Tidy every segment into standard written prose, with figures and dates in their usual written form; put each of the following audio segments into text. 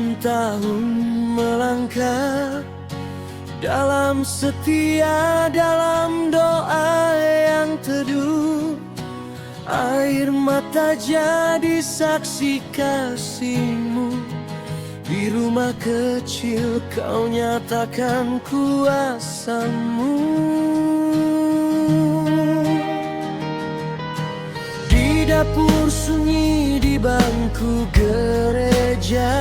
Tahun-tahun melangkah dalam setia, dalam doa yang teduh. Air mata jadi saksi kasih-Mu. Di rumah kecil Kau nyatakan kuasa-Mu. Di dapur sunyi, di bangku gereja,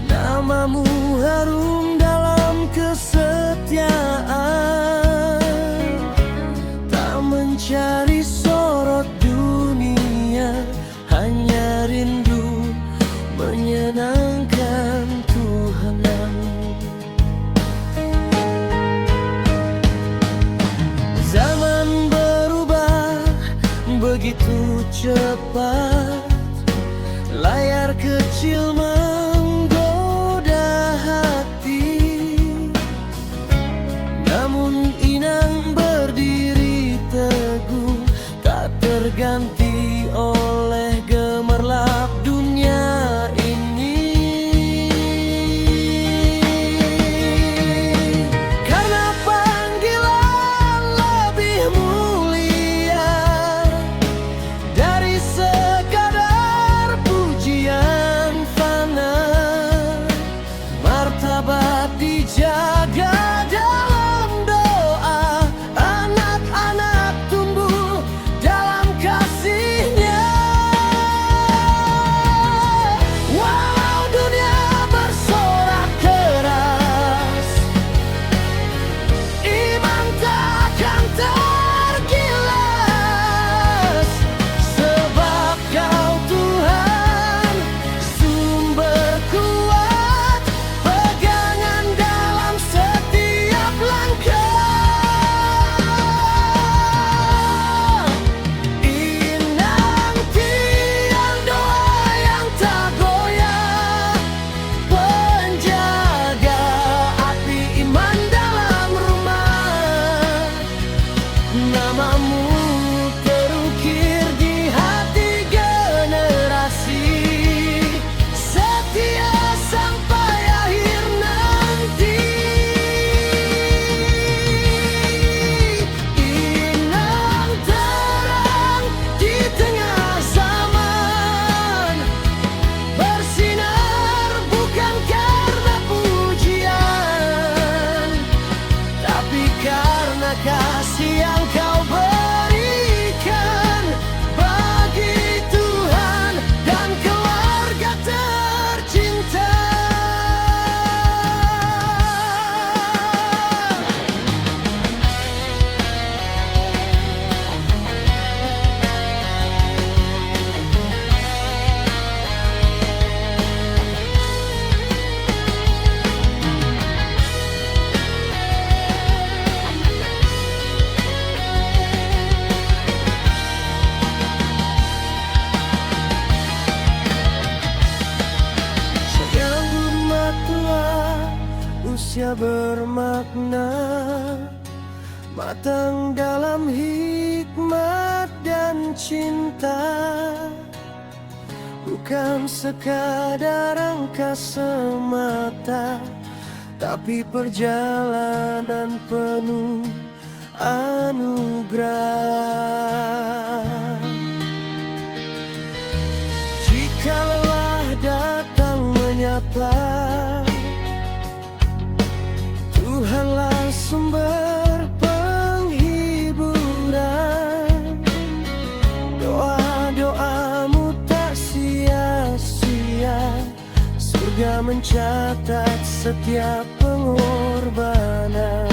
nama-Mu harum dalam kesetiaan. Tak mencari sorot dunia, hanya rindu menyenangkan Tuhan-Mu. Zaman berubah begitu cepat, layar kecil menggoda hati. Namun inang berdiri teguh, tak terganti oleh gemerlap dunia ini. Karena panggilan lebih mulia dari sekadar pujian fana. Martabat dijaga dalam doa, anak-anak tumbuh dalam kasih-Nya. Walau dunia bersorak keras, iman takkan tergilas. Sebab Kau Tuhan, sumber kuat, pegangan dalam setiap langkah. Inang tiang doa yang tak goyah, penjaga api iman dalam rumah. Nama-Mu terukir di hati generasi, setia sampai akhir nanti. Inang terang di tengah zaman, bersinar bukan karena pujian, tapi karena kasih yang Kau berikan bagi Tuhan dan keluarga tercinta. Sekarang rumah tua, usia bermakna, matang dalam hikmat dan cinta. Bukan sekadar angka semata, tapi perjalanan penuh anugerah. Jika lelah datang menyapa, Tuhanlah sumber penghiburan. Doa-doa-Mu tak sia-sia, surga mencatat setiap pengorbanan.